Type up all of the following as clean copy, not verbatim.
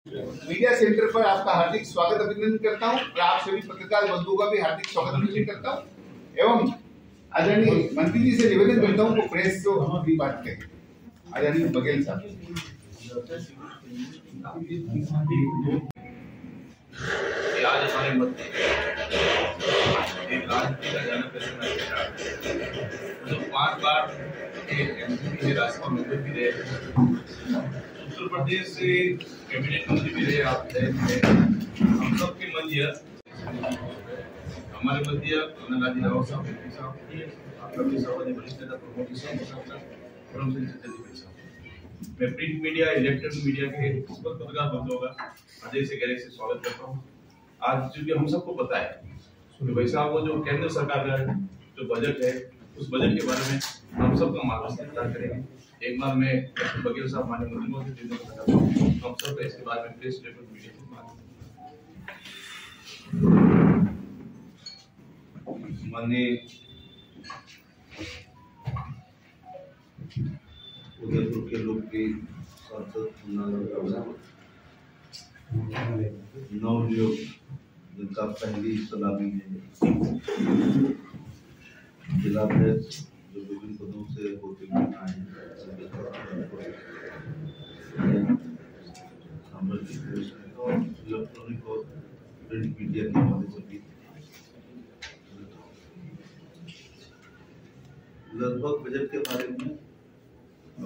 Media centre पर आपका हार्दिक स्वागत अभिनंदन करता हूं और आप सभी पत्रकार बंधुओं का भी हार्दिक स्वागत अभिनंदन करता हूं एवं आदरणीय मंत्री जी से निवेदन करता हूं कि प्रेस को अपनी बात करें। आदरणीय बघेल साहब, आज हमारे मध्य राजनीति का जाना कैसे तो 5 बार एमपी राज्यसभा मंत्री भी रहे, उत्तर प्रदेश से कैबिनेट मंत्री भी रहे। आप हम सबके मध्य हमारे मध्य राजी राव साहब, एमपी साहब, आपका भी सवाल वरिष्ठ नेता प्रमोद साहब, मैं प्रिंट मीडिया, इलेक्ट्रॉनिक मीडिया के पत्रकार बंधुओं का हृदय से गहरे से स्वागत करता हूँ। आज चूंकि हम सबको पता है कि भाई साहब वो जो केंद्र सरकार का जो बजट है उस बजट के बारे में हम सबका मार्गदर्शन करेंगे। एक बार मैं बघेल साहब माननीय मंत्री महोदय से हम सब इसके बारे में प्रेस स्टेटमेंट मीडिया से माननीय उदयपुर के लोकप्रिय सांसद नवनियुक्त जिनका पहली सलामी है जिला अध्यक्ष जो विभिन्न पदों से होते हुए आए और इलेक्ट्रॉनिक और प्रिंट मीडिया के हवाले से भी लगभग बजट के बारे में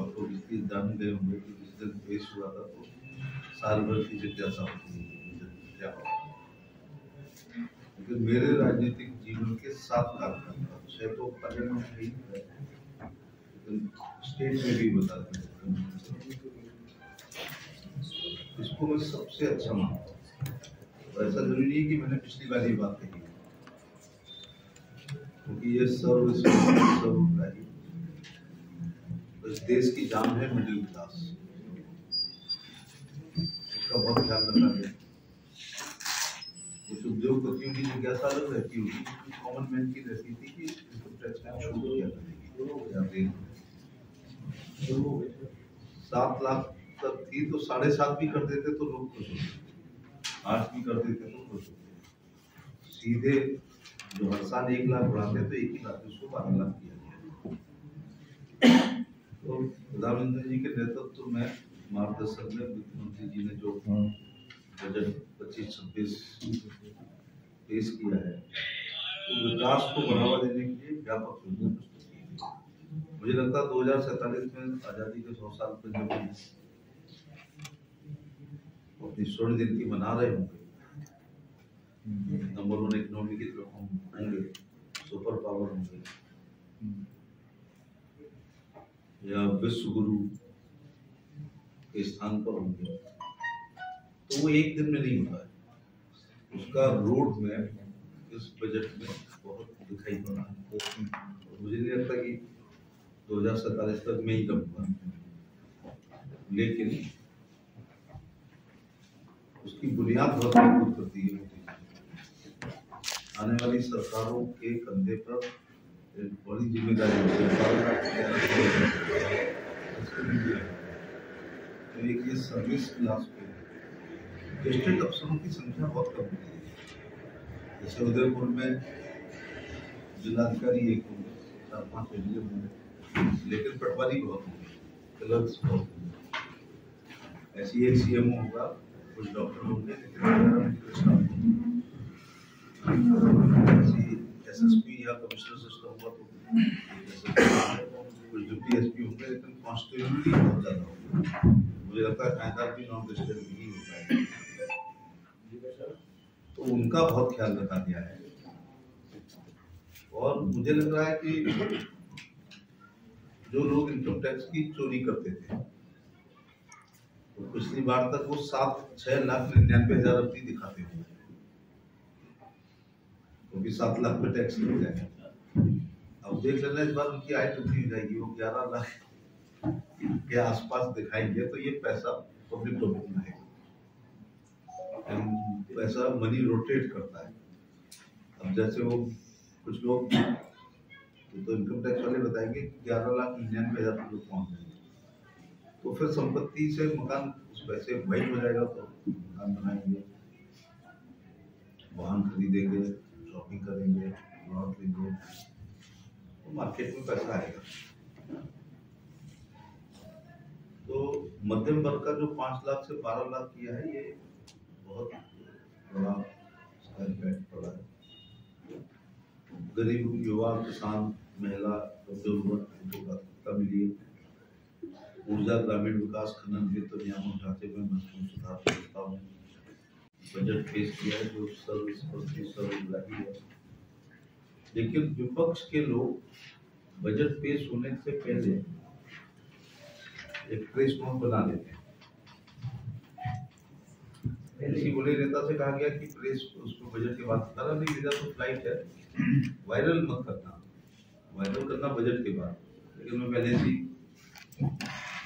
आपको इसकी जान गए होंगे कि जिस दिन पेश हुआ था तो साल भर की जिज्ञासा होती है क्या होगा। लेकिन मेरे राजनीतिक जीवन के 7 कार्यक्रम 6 तो पार्लियामेंट में ही है, लेकिन स्टेट में भी बता दें इसको मैं सबसे अच्छा मानता हूँ। ऐसा जरूरी नहीं कि मैंने पिछली बार ये बात कही, क्योंकि ये सर्वग्राही इस देश की जान है मिडिल क्लास, इसका बहुत ख्याल रखना है। कुछ उद्योगपतियों की जिज्ञासा अलग रहती होगी, कुछ कॉमन मैन की रहती थी कि इनकम टैक्स में छूट क्या करेगी। 7 लाख तक थी तो 7.5 भी कर देते तो लोग खुश होते, 8 भी कर देते तो खुश होते। सीधे जो हर साल 1 लाख बढ़ाते तो 1 ही लाख उसको 12 लाख किया गया। तो प्रधानमंत्री जी के नेतृत्व में मार्गदर्शन में वित्त मंत्री जी ने जो बजट 25-26 पेश किया है तो विकास को बढ़ावा देने के लिए व्यापक योजना प्रस्तुत की। मुझे लगता है 2047 में आजादी के 100 साल पर जब अपनी स्वर्ण जयंती मना रहे होंगे, नंबर 1 इकोनॉमी की तरफ हम होंगे, सुपर पावर होंगे या विश्व गुरु के स्थान पर होंगे, तो वो एक दिन में नहीं होता है। उसका रोड मैप इस बजट में बहुत दिखाई पड़ा है। मुझे नहीं लगता कि 2047 तक में ही करूँगा, लेकिन उसकी बुनियाद बहुत मजबूत करती है। आने वाली सरकारों के कंधे पर एक बड़ी जिम्मेदारी है। तो एक ये सर्विस क्लास पे गेस्टेड अफसरों की संख्या बहुत कम होती है। जैसे उदयपुर में जिलाधिकारी 1 होंगे, 4-5 एडीएम होंगे, लेकिन पटवारी बहुत होंगे, क्लर्क्स बहुत होंगे। ऐसी एक सीएमओ होगा, कुछ डॉक्टर होंगे, लेकिन एसएसपी या कमिश्नर सिस्टम हुआ तो कुछ डिप्टी एसपी होंगे, लेकिन कॉन्स्टिट्यूएंसी बहुत ज़्यादा होगी। मुझे लगता है फायदा भी नॉन रेजिडेंट ही होता है, तो उनका बहुत ख्याल रखा गया है। और मुझे लग रहा है कि जो लोग इनकम टैक्स की चोरी करते थे तो पिछली बार तक वो 6,99,000 अपनी दिखाते थे, क्योंकि 7 लाख पे टैक्स लग जाएगा। अब देख लेना इस बार उनकी आय कितनी हो जाएगी, वो 11 लाख के आसपास दिखाएंगे, तो ये पैसा पब्लिक डोमेन में है। पैसा मनी रोटेट करता है। अब जैसे वो कुछ लोग तो इनकम टैक्स वाले बताएंगे 11,99,000 लोग पहुंच जाएंगे, तो फिर संपत्ति से मकान उस पैसे वही हो जाएगा तो मकान बनाएंगे, वाहन खरीदेंगे, शॉपिंग करेंगे, प्लॉट लेंगे, तो मार्केट में पैसा आएगा। तो मध्यम वर्ग का जो 5 लाख से 12 लाख किया है, ये बहुत बड़ा इम्पैक्ट पड़ा है। गरीब युवा, किसान, महिला, कमजोर वर्ग मिली है। ऊर्जा, ग्रामीण विकास, खनन, वित्त और नियामक ढांचे में महत्वपूर्ण सुधार प्रस्ताव में बजट पेश किया है, जो सर्वग्राही है। लेकिन विपक्ष के लोग बजट पेश होने से पहले एक प्रेस नोट बना देते हैं। किसी बड़े नेता से कहा गया कि प्रेस उसको बजट के बाद करा नहीं, मेरा तो फ्लाइट है, वायरल मत करना, वायरल करना बजट के बाद। लेकिन मैं पहले से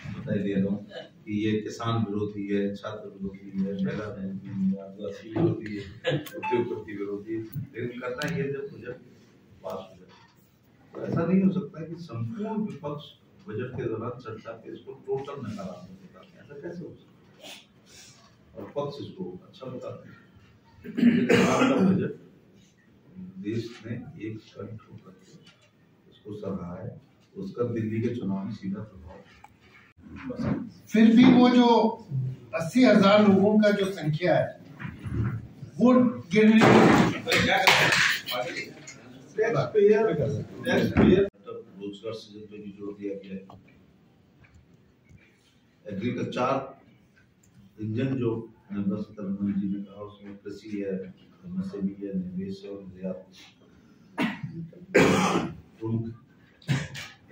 बता दे रहा हूँ कि ये किसान विरोधी है, छात्र विरोधी है, महिला विरोधी है, आदिवासी विरोधी है, उद्योगपति विरोधी है। लेकिन करना ये जब बजट पास हो जाए, तो ऐसा नहीं हो सकता है कि संपूर्ण विपक्ष बजट के दौरान चर्चा पे इसको टोटल नकारात्मक बताते हैं। ऐसा कैसे हो सकता है? और पक्ष इसको अच्छा बताते हैं। बजट देश ने एक कंठ होकर इसको सराहा है, उसका दिल्ली के चुनाव में सीधा प्रभाव। फिर भी वो जो 80,000 लोगों का जो संख्या है वो गिरने रोजगार सृजन पे भी जोर दिया गया है। एग्रीकल्चर इंजन जो निर्मला सीतारमण जी ने कहा, उसमें कृषि है, एमएसएमई है, निवेश और निर्यात प्रमुख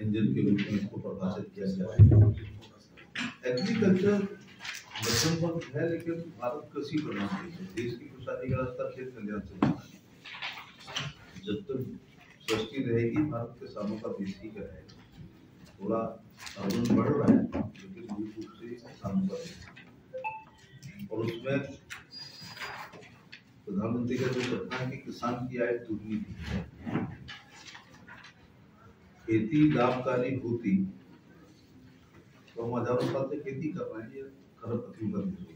इंजन के रूप में इसको परिभाषित किया गया है। एग्रीकल्चर मध्यम वर्ग है, लेकिन भारत कृषि प्रधान देश है। देश की खुशहाली का रास्ता खेत कल्याण से बनता है। जब तक सृष्टि रहेगी, भारत किसानों का देश ही रहेगा। थोड़ा अर्बन बढ़ रहा है, लेकिन मूल रूप से किसानों का देश। और उसमें प्रधानमंत्री का जो सपना है कि किसान की आय दुगनी थी, खेती लाभकारी होती तो हम हजारों साल से खेती कर रहे हैं। ये खरपतवार का देश होगा।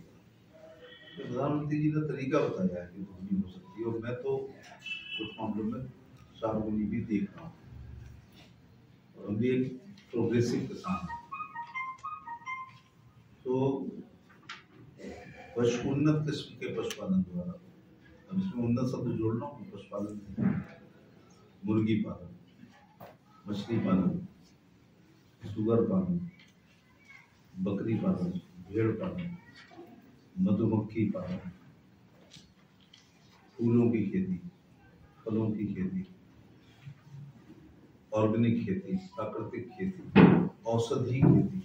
तो प्रधानमंत्री जी ने तरीका बताया है कि दुगनी हो सकती है, और मैं तो कुछ मामलों में 4 गुनी भी देख रहा हूँ। और हम भी एक प्रोग्रेसिव किसान है, तो उन्नत किस्म के पशुपालन द्वारा, अब इसमें उन्नत शब्द जोड़ना हूँ, पशुपालन, मुर्गी पालन, मछली पालन, सुगर पालन, बकरी पालन, भेड़ पालन, मधुमक्खी पालन, फूलों की खेती, फलों की खेती, ऑर्गेनिक खेती, प्राकृतिक खेती, औषधि खेती।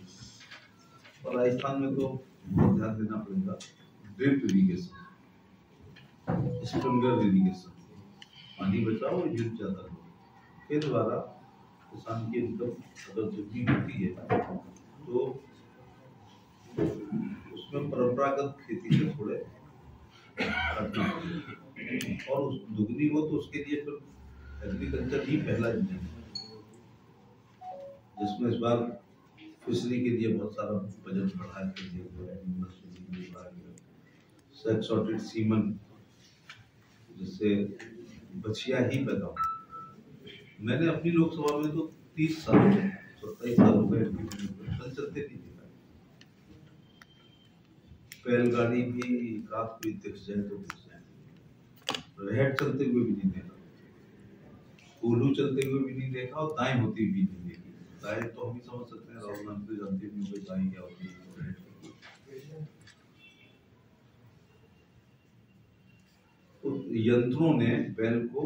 और राजस्थान में तो बहुत ध्यान देना पड़ेगा, ड्रिप इरिगेशन, स्प्रिंकलर इरिगेशन, पानी बचाओ और यूज ज्यादा करो। के द्वारा किसान की इनकम अगर दुगनी होती है, तो उसमें परंपरागत खेती से थोड़े हटना पड़ेगा। और उस दुगनी हो तो उसके लिए फिर एग्रीकल्चर ही पहला इंजन है, जिसमें इस बार फिशरी के लिए बहुत सारा बजट बढ़ाया गया, एक्सोटिक सीमन, जिससे बछिया ही पैदा हो। मैंने अपनी लोकसभा में तो 30 साल 27 साल हो गए चलते नहीं देखा। बैलगाड़ी भी रात को दिख जाए तो दिख जाए, रेहट चलते हुए भी नहीं देखा, कोल्हू चलते हुए भी नहीं देखा, और दाएं होती भी नहीं देखी। दाएं तो हम ही समझ सकते हैं, राहुल गांधी जानते भी नहीं दाएं क्या होती है। तो यंत्रों ने बैल को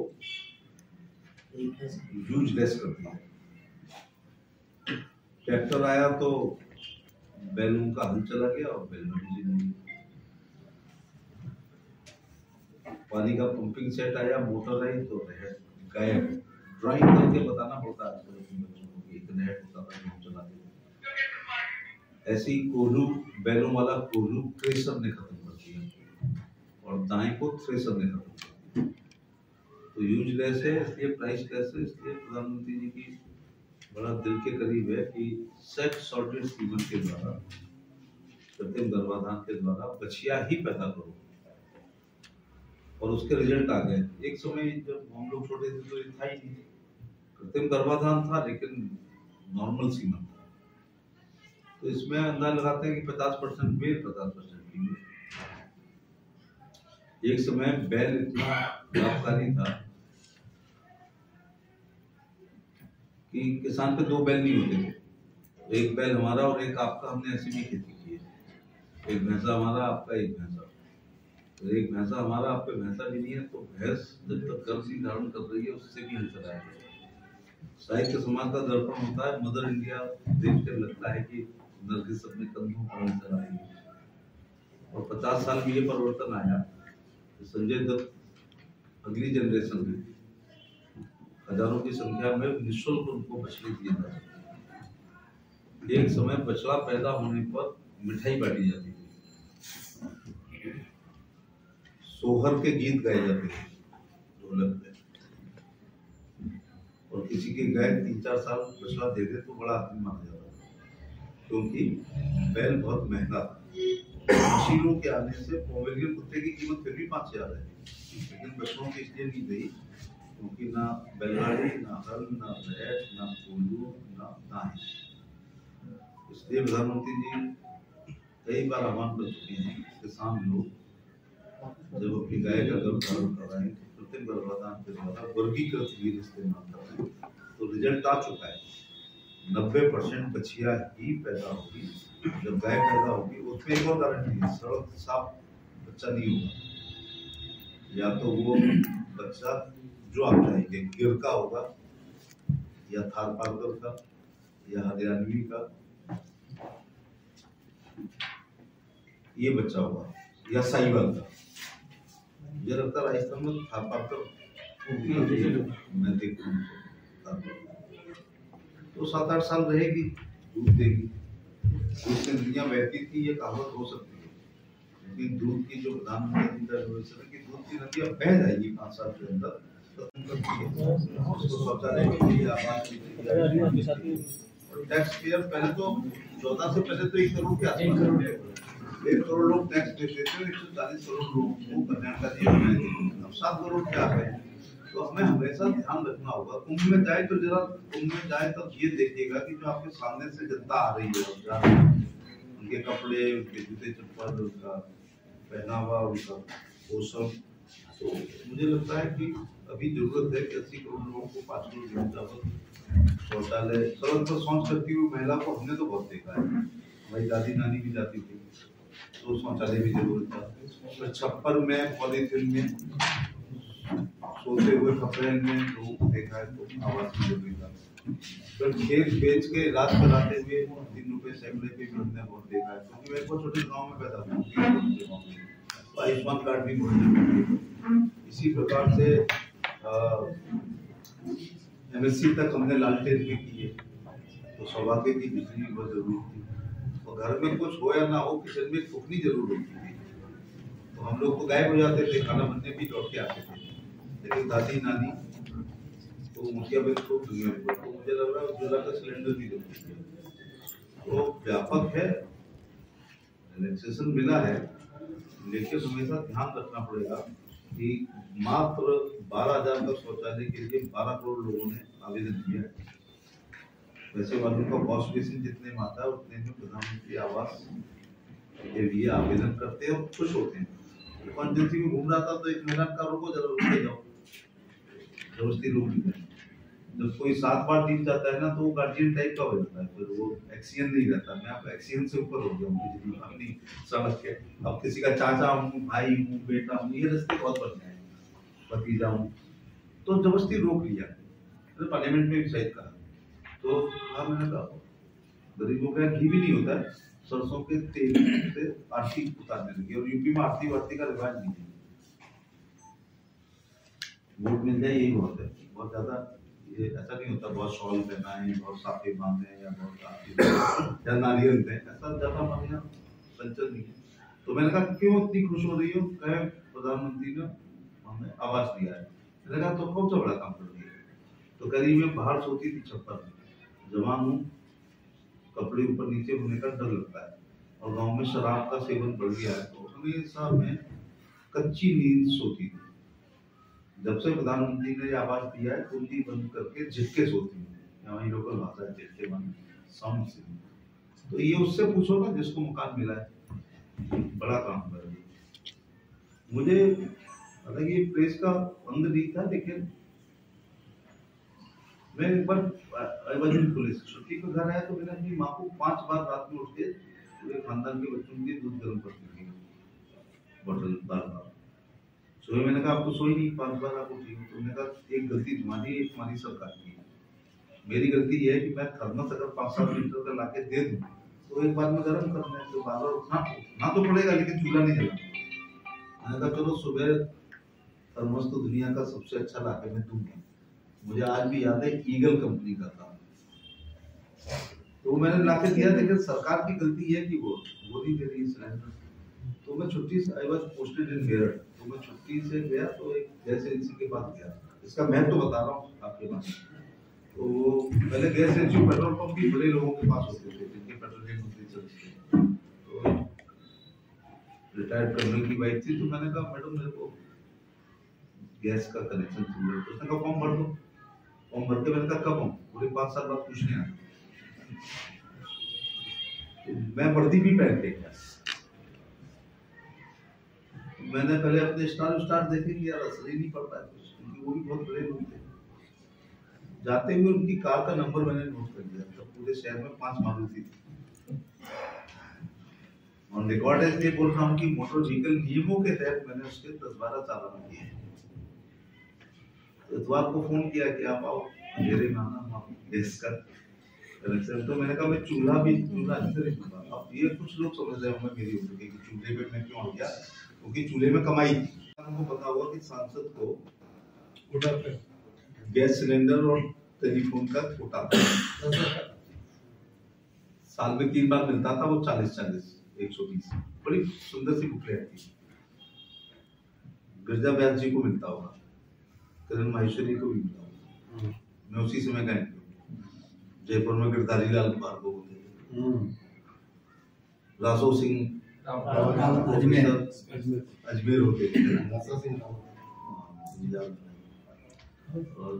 यूजलेस कर दिया। ट्रैक्टर आया तो बैलों का हल चला गया और बैल बिजी नहीं। पानी का पंपिंग सेट आया, मोटर आई तो गायब। ड्राइंग करके बताना पड़ता है बच्चों को, एक नेट होता था जो चलाते थे। ऐसे ही कोल्हू, बैलों वाला कोल्हू क्रेशर ने खत्म कर दिया, और दाएं को थ्रेशर ने खत्म कर दिया। तो यूजलेस है, इसलिए प्राइसलेस है। इसलिए प्रधानमंत्री जी की बड़ा दिल के करीब है कि सेक्स सॉर्टेड सीमन के द्वारा कृत्रिम गर्भाधान के द्वारा बछिया ही पैदा करो, और उसके रिजल्ट आ गए। एक समय जब हम लोग छोटे थे तो ये था ही नहीं, कृत्रिम गर्भाधान था लेकिन नॉर्मल सीमन था। तो इसमें अंदाजा लगाते हैं कि 50% मेल 50% फीमेल। एक समय बैल इतना लाभकारी था कि किसान पे 2 बैल नहीं होते थे, एक बैल हमारा और एक आपका। हमने ऐसी भी खेती की है, एक भैंसा हमारा, आपका एक भैंसा। तो एक भैंसा हमारा, आप पे भैंसा भी नहीं है, तो भैंस जब तक गर्भ नहीं धारण कर रही है उससे भी हल चलाया जाए। साहित्य समाज का दर्पण होता है, मदर इंडिया देख कर लगता है कि नरगिस अपने कंधों पर हल चला रही है। और 50 साल में ये परिवर्तन आया, संजय दत्त अगली जनरेशन में हजारों की संख्या में निःशुल्क उनको बछड़े दिए जाते थे। एक समय बछड़ा पैदा होने पर मिठाई बांटी जाती थी, सोहर के गीत गाए जाते थे ढोलक पे, और किसी की गाय 3-4 साल बछड़ा दे दे तो बड़ा आदमी माना जाता था, क्योंकि बैल बहुत महंगा था। मशीनों के आने से पोमेरियन कुत्ते की कीमत फिर भी 5000 है, लेकिन बछड़ों की इसलिए नहीं गई क्योंकि ना बैलगाड़ी, ना हल, ना बैठ, ना कोल्हू, ना दाएं। इसलिए प्रधानमंत्री जी कई बार आह्वान कर चुके हैं किसान लोग जब अपनी गाय का गर्भ धारण कर रहे हैं तो कृत्रिम गर्भाधान के द्वारा वर्गीकृत वीर्य इस्तेमाल कर रहे हैं। तो रिजल्ट आ चुका है, 90% बछिया ही पैदा होगी। जब गाय पैदा होगी उसमें एक और गारंटी है, सड़क साफ बच्चा नहीं होगा। या तो वो बच्चा जो आप चाहेंगे गिर का होगा, या थारपारकर का, या हरियाणवी का, ये बच्चा होगा, या साहिवाल का। मुझे लगता है राजस्थान में थारपारकर मैं देखूँ तो 7-8 साल रहेगी, दूध देगी। दूध से दुनिया बहती थी, ये कहावत हो सकती है, लेकिन दूध की जो प्रधानमंत्री का योजना है कि दूध की नदियाँ बह जाएगी 5 साल के अंदर। टैक्स पेयर पहले तो 14 से पहले तो 1 करोड़ के आसपास 1 करोड़ लोग टैक्स देते थे, 140 करोड़ लोगों को कल्याणकारी योजनाएं दी। अब 7 करोड़ क्या है, तो हमें हमेशा ध्यान रखना होगा। कुंभ में जाए तो जरा कुंभ में जाए तब ये देखिएगा कि जो आपके सामने से जनता आ रही है, उनके कपड़े, उनके जूते चप्पल, उनका पहनावा, उनका पोषण। तो मुझे लगता है कि अभी जरूरत है कि 80 करोड़ लोगों को 5 करोड़ शौचालय, सड़क पर शौच करती हुई महिला को हमने तो बहुत देखा है, हमारी दादी नानी भी जाती थी तो शौचालय की जरूरत था। छप्पर में, पॉलीथिन में, सोते हुए कपड़े में लोगों को देखा है तो आवाज की जरूरी था। फिर खेत बेच के इलाज कराते हुए 3 रुपए सैकड़े पे भी हमने बहुत देखा है, क्योंकि मेरे को छोटे गाँव में पैदा हुआ तो आयुष्मान कार्ड भी बहुत। इसी प्रकार से MSc तक हमने लालटेन में किए, तो सौभाग्य की बिजली बहुत जरूरी थी। और घर में कुछ हो या ना हो, किचन में फूकनी जरूर होती थी, तो हम लोग तो गायब हो जाते थे, खाना बनने भी लौट के आते थे। लेकिन दादी नानी तो मुखिया भी खूब दुनिया में, तो मुझे लग रहा है उज्ज्वला का सिलेंडर भी जरूरी है। तो व्यापक है, रिलैक्सेशन मिला है, लेकिन हमेशा ध्यान रखना पड़ेगा कि मात्र 12,000 का शौचालय के लिए 12 करोड़ लोगों ने आवेदन किया है। वैसे वालों का वॉश बेसिन जितने में आता है उतने में प्रधानमंत्री आवास के लिए आवेदन करते हैं और खुश होते हैं। इमरजेंसी में घूम रहा था तो एक महिला का रोको, जरा रुक जाओ, जबरदस्ती रोक दी। जब कोई 7 बार टीम जाता है ना तो वो गार्जियन टाइप का हो जाता है, फिर वो एक्सियन नहीं रहता। मैं आप एक्सियन से ऊपर हो गया हूँ अपनी समझ के। अब किसी का चाचा हूँ, भाई हूँ, बेटा हूँ, ये रिश्ते बहुत बढ़िया है, भतीजा हूँ, तो जबरदस्ती रोक लिया। तो पार्लियामेंट में भी शायद कहा, तो हाँ मैंने कहा गरीबों का घी भी नहीं होता है, सरसों के तेल से आरती उतारने लगी। और यूपी में आरती वारती का रिवाज नहीं है, वोट मिल जाए यही बहुत है। बहुत ज्यादा ये ऐसा नहीं होता बहुत शॉल पहना है, बहुत साफे बांधे हैं, या बहुत आरती या नारियल दें, ऐसा ज्यादा हमारे यहाँ कल्चर नहीं है। तो मैंने कहा क्यों इतनी खुश हो रही हो, कहे प्रधानमंत्री ने हमें आवास दिया है। मैंने कहा तो कौन सा बड़ा काम कर दिया। तो करीब में बाहर सोती थी छप्पर में, जवान हूँ, कपड़े ऊपर नीचे होने का डर लगता है, और गांव में शराब का सेवन बढ़ गया है, तो हमेशा मैं कच्ची नींद सोती थी। जब से प्रधानमंत्री ने आवाज दिया है, कुंडी बंद करके झटके सोती हूँ। यहाँ लोकल भाषा है झटके बंद साउंड से। तो ये उससे पूछो ना जिसको मकान मिला है, बड़ा काम कर रही है। मुझे हालांकि ये प्रेस का अंग नहीं था, लेकिन मैं एक बार पुलिस छुट्टी पर घर आया तो मैंने अपनी माँ को 5 बार रात में उठ के पूरे खानदान के बच्चों के दूध गर्म करती थी बॉटल बार। सुबह मैंने कहा आपको सोई नहीं, 5 बार आप उठी। तो मैंने कहा एक गलती तुम्हारी, एक तुम्हारी सरकार की है। मेरी गलती ये है कि मैं थर्मस अगर 5-7 लीटर का लाके दे दूं तो एक बार में गर्म करना है, तो बार बार उठना तो पड़ेगा, लेकिन चूल्हा नहीं जलाना। मैंने कहा चलो सुबह थर्मस तो दुनिया का सबसे अच्छा लाके मैं दूंगा। मुझे आज भी याद है ईगल कंपनी का था, तो मैंने लाके दिया, लेकिन सरकार की गलती है कि वो नहीं दे रही सिलेंडर। तो मैं छुट्टी से I was posted in Meerut, तो मैं छुट्टी से गया तो एक गैस एजेंसी के पास गया। इसका मैं तो बता रहा हूँ आपके पास। तो पहले गैस एजेंसी पेट्रोल पंप भी बड़े लोगों के पास होते थे जिनके पेट्रोलियम मंत्री चलते थे। तो रिटायर्ड कर्नल की वाइफ थी, तो मैंने कहा मैडम मेरे को गैस का कनेक्शन चाहिए। तो उसने कहा फॉर्म भर दो। फॉर्म भर के मैंने कहा कब आऊँ, पूरे 5 साल बाद पूछने आया। तो मैं वर्दी भी पहन के गया। मैंने पहले अपने स्टार देखेंगे यार, असर ही नहीं पड़ता है कुछ, क्योंकि वो भी बहुत बड़े लोग थे। जाते हुए उनकी कार का नंबर मैंने नोट कर लिया, तो पूरे शहर में 5 मारुति थी। ऑन रिकॉर्ड है, इसलिए बोल रहा हूँ कि मोटर व्हीकल नियमों के तहत मैंने उसके 10-12 चालान किए। तो इतवार को फोन किया कि आप आओ मेरे नाना गैस का कनेक्शन। तो मैंने कहा मैं चूल्हा नहीं दूंगा। अब ये कुछ लोग समझ रहे होंगे मेरी उम्र के कि चूल्हे पे मैं क्यों आ गया, क्योंकि चूल्हे में कमाई थी। हमको पता हुआ कि सांसद को गैस सिलेंडर और टेलीफोन का कोटा साल में 3 बार मिलता था, वो 40-40 120 बड़ी सुंदर सी बुकलेट थी। गिरजा व्यास जी को मिलता होगा, किरण माहेश्वरी को भी मिलता होगा। मैं उसी समय गए, जयपुर में गिरधारी लाल भार्गव होते थे, रासो सिंह अजमेर होते थे, और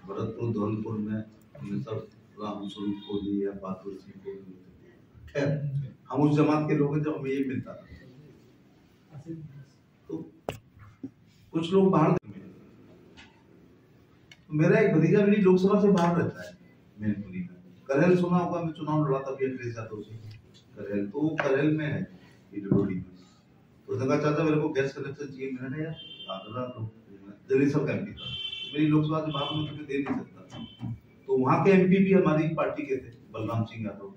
भरतपुर धौलपुर में हमने सब राम स्वरूप कोहली या बहादुर सिंह कोहली होते थे। खैर हम उस जमात के लोग हैं जब हमें ये मिलता था। तो कुछ लोग बाहर, मेरा एक भतीजा मेरी लोकसभा से बाहर रहता है मैनपुरी में। करेल सुना होगा, मैं चुनाव लड़ा था अखिलेश यादव से। करेल तो करेल में है डिडोडी में। तो उसने कहा चाचा मेरे को गैस कनेक्शन चाहिए। मैंने कहा यार आगरा तो दिल्ली सब एमपी था, मेरी लोकसभा से बाहर में तुम्हें दे नहीं सकता। तो वहाँ के एमपी भी हमारी पार्टी के थे, बलराम सिंह यादव।